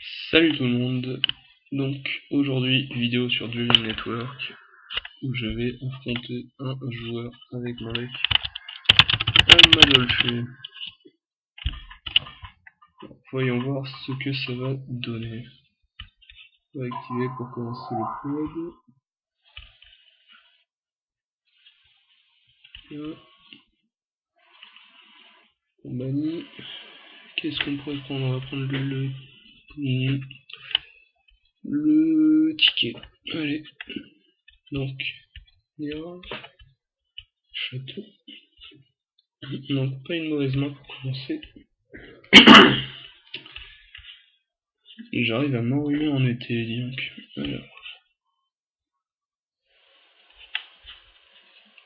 Salut tout le monde, donc aujourd'hui vidéo sur Dreaming Network où je vais affronter un joueur avec mon deck Madolche. Voyons voir ce que ça va donner. On va activer pour commencer le pod. On bannit. Qu'est-ce qu'on pourrait prendre? On va prendre le ticket. Allez, donc Nira, château. Donc pas une mauvaise main pour commencer. J'arrive à m'enrhumer en été, dis donc. Alors,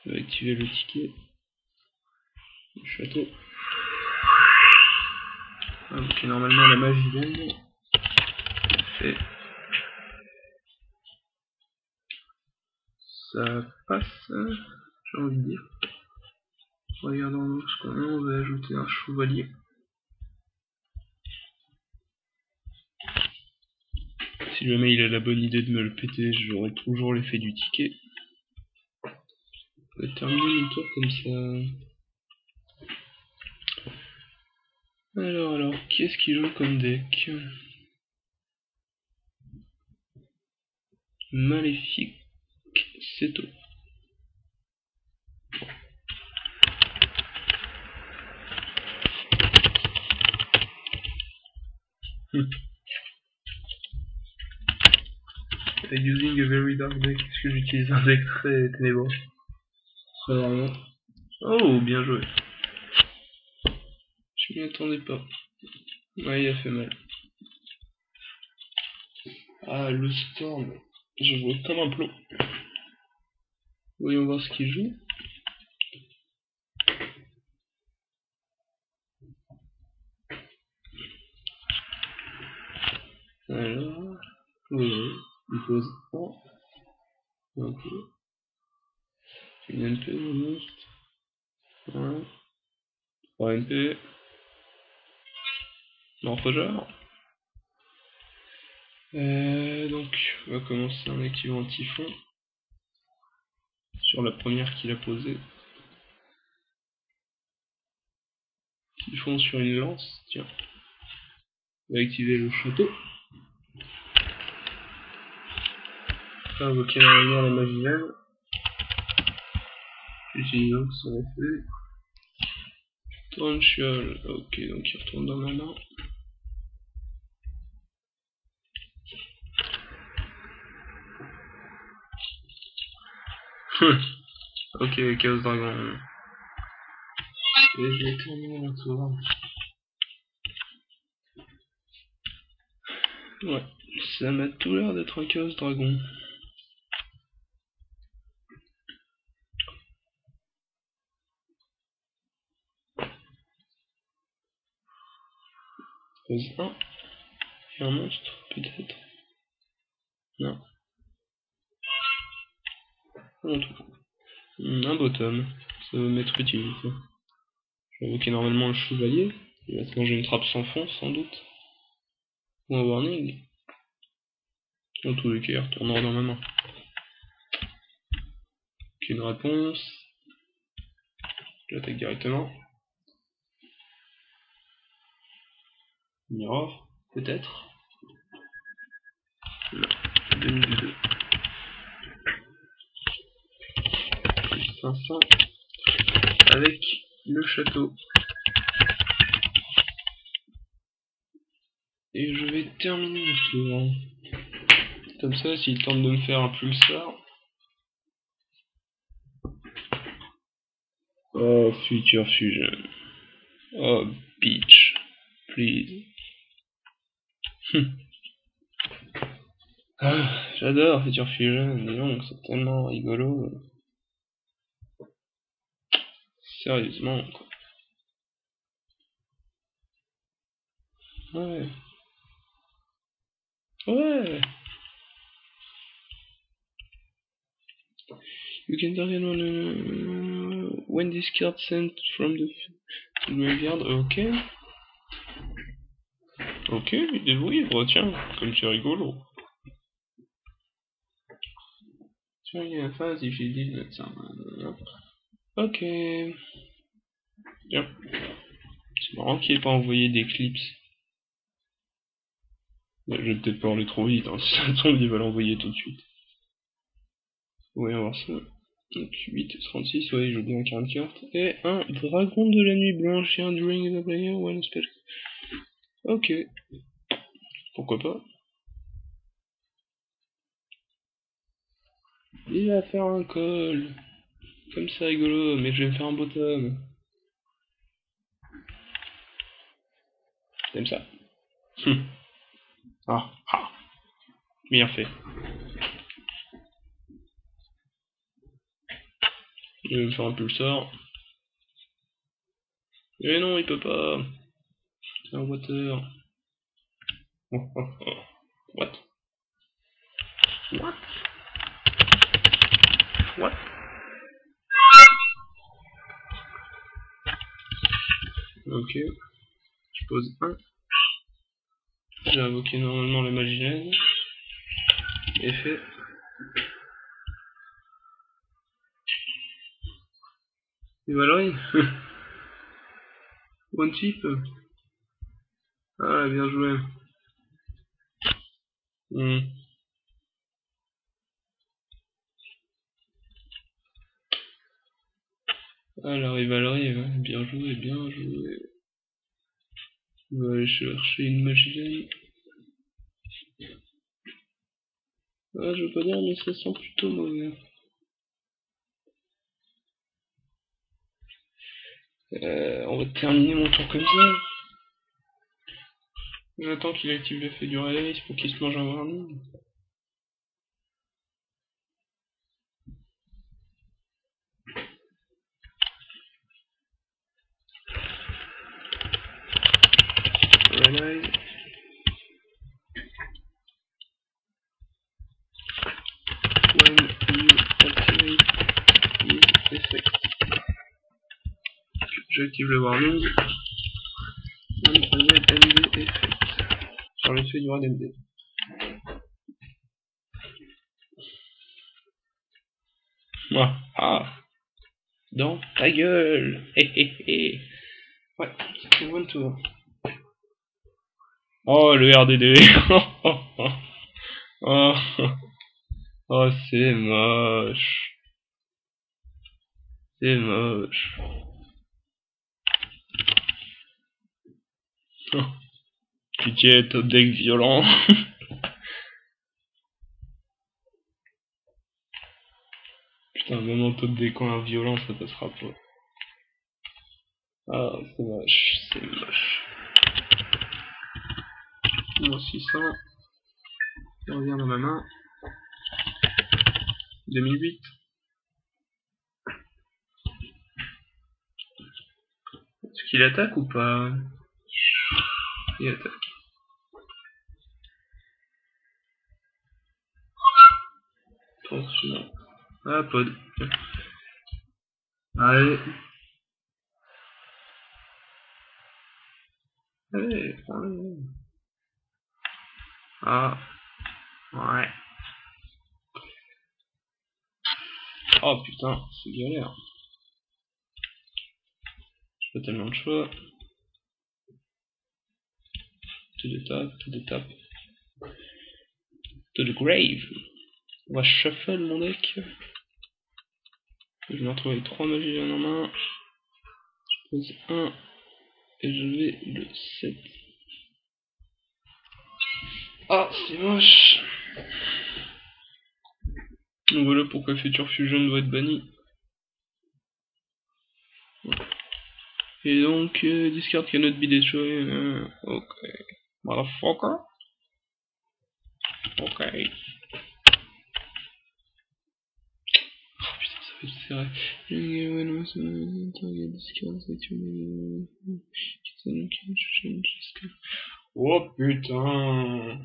on va activer le ticket. Le château. Ah, ok, normalement la magie vienne. C'est... Ça passe, j'ai envie de dire. Regardons ce qu'on a, on va ajouter un chevalier. Si jamais il a la bonne idée de me le péter, j'aurai toujours l'effet du ticket. On va terminer mon tour comme ça. Alors, qui est-ce qui joue comme deck? Maléfique Seto. Using a very dark deck, est-ce que j'utilise un deck très ténébreux? Très rarement. Oh, bien joué. Je m'y attendais pas. Ouais, il a fait mal. Ah, le Storm. Je vois comme un plomb. Voyons voir ce qu'il joue. Alors, oui, il pose 1. Ok. Une NP, un monstre. 1. 3 NP. Morphogeur. Donc, on va commencer en activant Typhon. Sur la première qu'il a posée. Typhon sur une lance, tiens. On va activer le château. On va invoquer normalement la magie lame. J'utilise donc son effet. Torrential, ok, donc il retourne dans ma main. Ok, Chaos Dragon. Et je vais terminer mon tour. Ouais, ça m'a tout l'air d'être un Chaos Dragon. Pose 1. Et un monstre, peut-être. Non. Un tout. Un bottom. Ça va m'être utile. Ça. Je vais invoquer normalement le chevalier. Il va se manger une trappe sans fond, sans doute. Ou un warning. Dans tous les cas, il retournera dans ma main. Aucune réponse. J'attaque directement. Mirror, peut-être. Non. 2002. 500. Avec le château. Et je vais terminer le tour. Comme ça, s'il tente de me faire un pulsar. Oh, Future Fusion. Oh, bitch. Please. Ah, j'adore Future Fusion, dis donc, c'est tellement rigolo. Sérieusement, quoi. Ouais. Ouais. You can target when this card sent from the graveyard, ok. Ok, l'idée de vivre, tiens, comme c'est rigolo. Tiens, il y a une phase, j'ai dit de mettre ça. Ok. Tiens. C'est marrant qu'il ait pas envoyé des clips. Ouais, je vais peut-être pas aller trop vite, hein. Si ça tombe, il va l'envoyer tout de suite. Voyons voir ça. Donc 8, 36, ouais, il joue bien 40 cartes. Et un dragon de la nuit blanche et un during the player, one spell. Ok. Pourquoi pas. Il va faire un call. Comme ça rigolo, mais je vais me faire un bottom. T'aimes ça? Ah, ah. Bien fait. Il va me faire un pulsar. Mais non, il peut pas. C'est un water. Oh, oh, oh. What? What? What? Ok. Je pose 1. J'ai invoqué normalement la magie. Effet. Et Valérie. One chip. Ah, bien joué. Ah, la rivalerie, ouais. Bien joué, bien joué. On va aller chercher une magie. Ah, je veux pas dire, mais ça sent plutôt mauvais. On va terminer mon tour comme ça. J'attends qu'il active l'effet du réveil pour qu'il se mange un warning. Réveil. When you activate his effect. J'active le warning. MD effect. Sur l'effet du rad MD. Ah, ah. Dans ta gueule. Hé hé hé. Ouais, c'est bon tour. Oh, le RDD. Oh, oh, c'est moche. C'est moche. Oh, pitié, top deck violent. Putain, même en top deck violent, ça passera pas. Ah, c'est moche, c'est moche. Bon, 600. Il revient dans ma main. 2008. Est-ce qu'il attaque ou pas? Il attaque. Attention. Ah, pod. Allez. Allez, prends-le. Ah, ouais. Oh putain, c'est galère. J'ai pas tellement de choix. To the top, to the top. To the grave. On va shuffle mon deck. Je vais me retrouver avec 3 magies en main. Je pose 1 et je vais le 7. Ah, c'est moche. Donc voilà pourquoi Future Fusion doit être banni. Et donc, discard cannot be destroyed. Ok. Motherfucker. Ok. Oh putain, ça va être serré. Oh putain.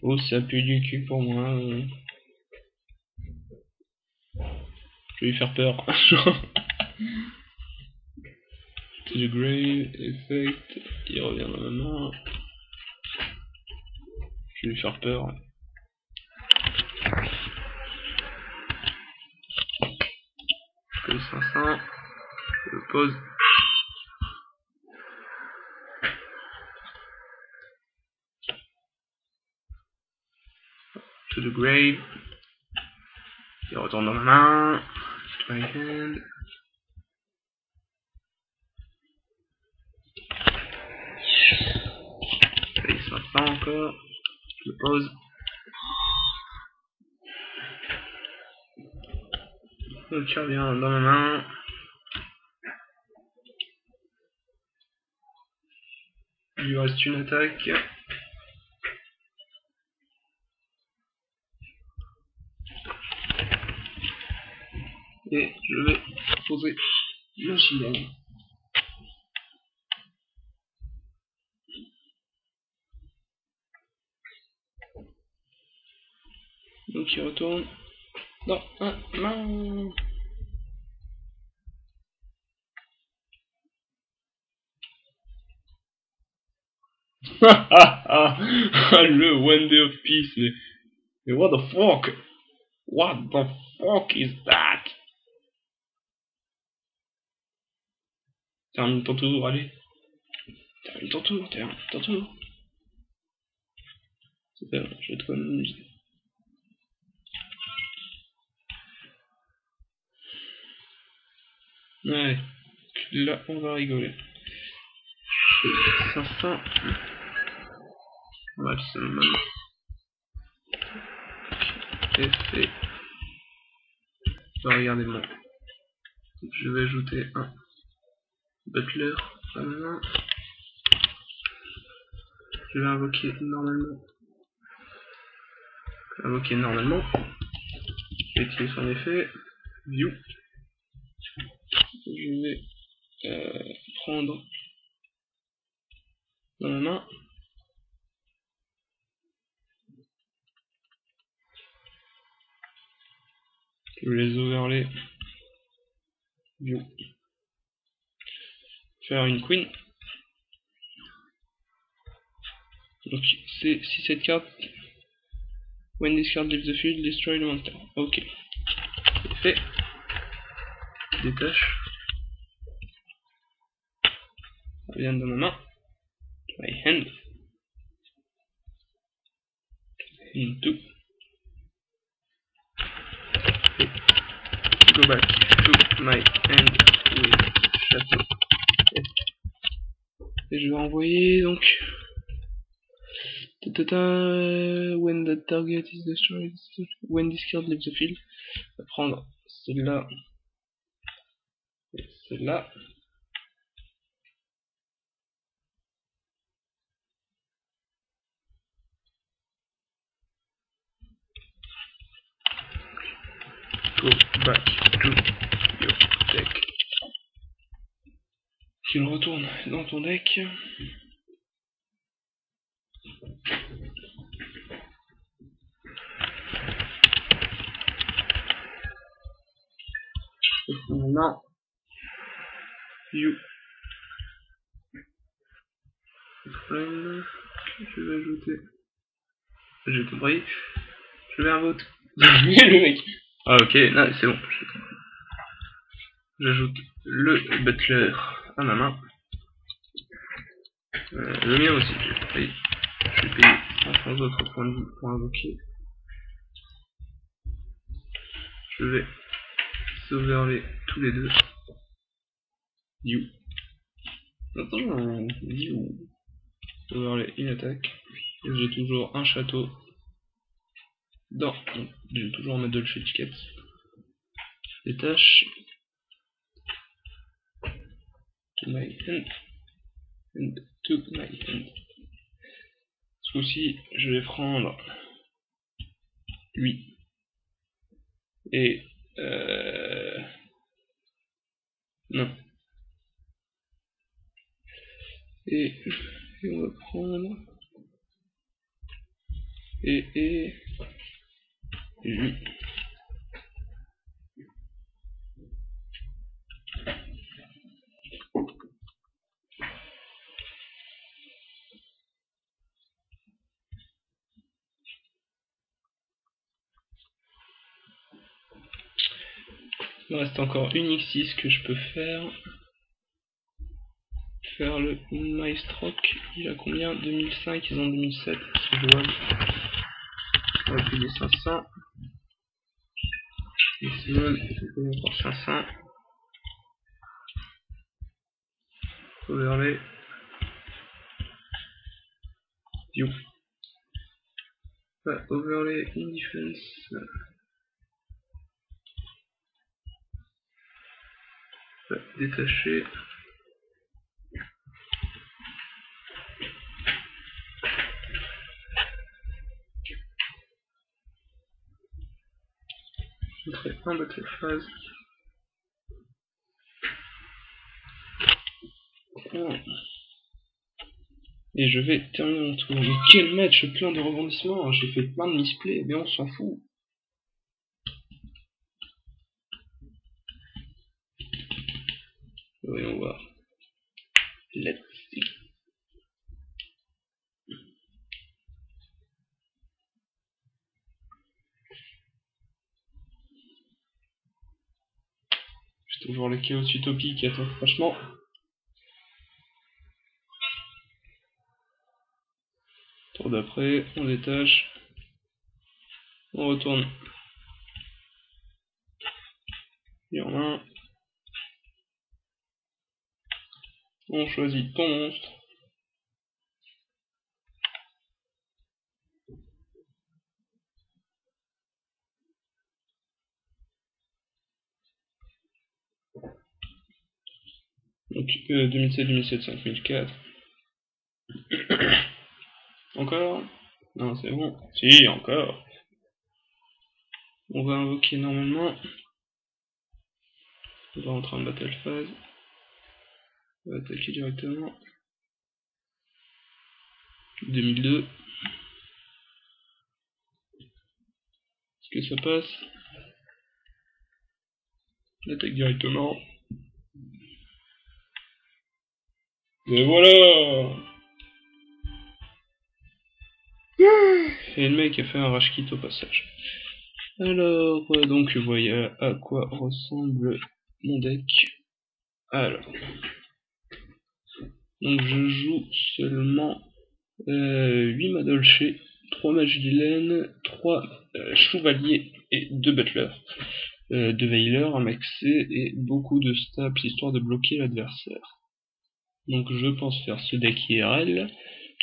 Oh, ça pue du cul pour moi. Je vais lui faire peur. To the grave, effect, il revient dans ma main. Je vais lui faire peur. Je paye 500, je le pose. To the grave, il retourne dans ma main. To my hand. Je paye 500 encore, je le pose. Donc il revient dans ma main. Il lui reste une attaque. Et je vais poser mon chilène. Donc il retourne dans ma main. Le One Day of Peace, mais what the fuck? What the fuck is that? Termine ton tour, allez. Termine ton tour, termine ton tour. Super, je vais te m'amuser. Ouais, là on va rigoler. 500. Maximum. Effet. Regardez-moi. Je vais ajouter un butler. Maintenant. Je vais invoquer normalement. Je vais utiliser son effet. View. Je vais prendre dans ma main. Je vais les overlay. View. Faire une queen. Donc c'est si cette carte. When this card leaves the field, destroy the monster. Ok. C'est fait. Détache. Ça vient de ma main. My hand. Into. Go back to my hand with château. Et je vais envoyer donc. When the target is destroyed, when this card leaves the field, on va prendre celle-là et celle-là. Go back to your deck. Tu le retournes dans ton deck. Maintenant, you. Je vais ajouter. J'ai compris. Je vais un vote. Le mec. Ah ok, non, c'est bon. J'ajoute le butler à ma main. Le mien aussi, j'ai payé. Je vais payer 500 autres points de vie pour invoquer. Je vais sauvegarder tous les deux. You. Attends, you. Sauvegarder une attaque. J'ai toujours un château dans. Je vais toujours mettre de l'étiquette. Détache. To my hand. And to my hand. Ce coup-ci, je vais prendre lui. Et non. Et on va prendre et lui. Il me reste encore une X6 que je peux faire. Faire le Maestroc. Il a combien? 2005, ils ont 2007. C'est jouable. On va payer 500. Maximum, je vais encore 500. Overlay. View. Overlay in defense. Détaché. Je mettrai un battle phase. Et je vais terminer mon tour. Mais quel match plein de rebondissements! J'ai fait plein de misplays, mais on s'en fout. Voyons voir. Let's see. J'ai toujours le chaos utopique, attends, franchement. Tour d'après, on détache. On retourne. Et en main. On choisit ton monstre. Donc 2007, 2007, 5004. Encore? Non, c'est bon. Si, encore. On va invoquer normalement. On va rentrer en battle phase. On va attaquer directement. 2002. Est-ce que ça passe? On attaque directement. Et voilà! Et le mec a fait un rage kit au passage. Alors, donc, vous voyez à quoi ressemble mon deck. Alors. Donc, je joue seulement 8 Madolché, 3 Magilène, 3 Chevaliers et 2 Butlers. 2 Veilers, un Maxé et beaucoup de Staps histoire de bloquer l'adversaire. Donc je pense faire ce deck IRL.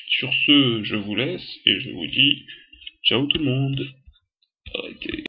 Sur ce, je vous laisse et je vous dis ciao tout le monde. Arrêtez.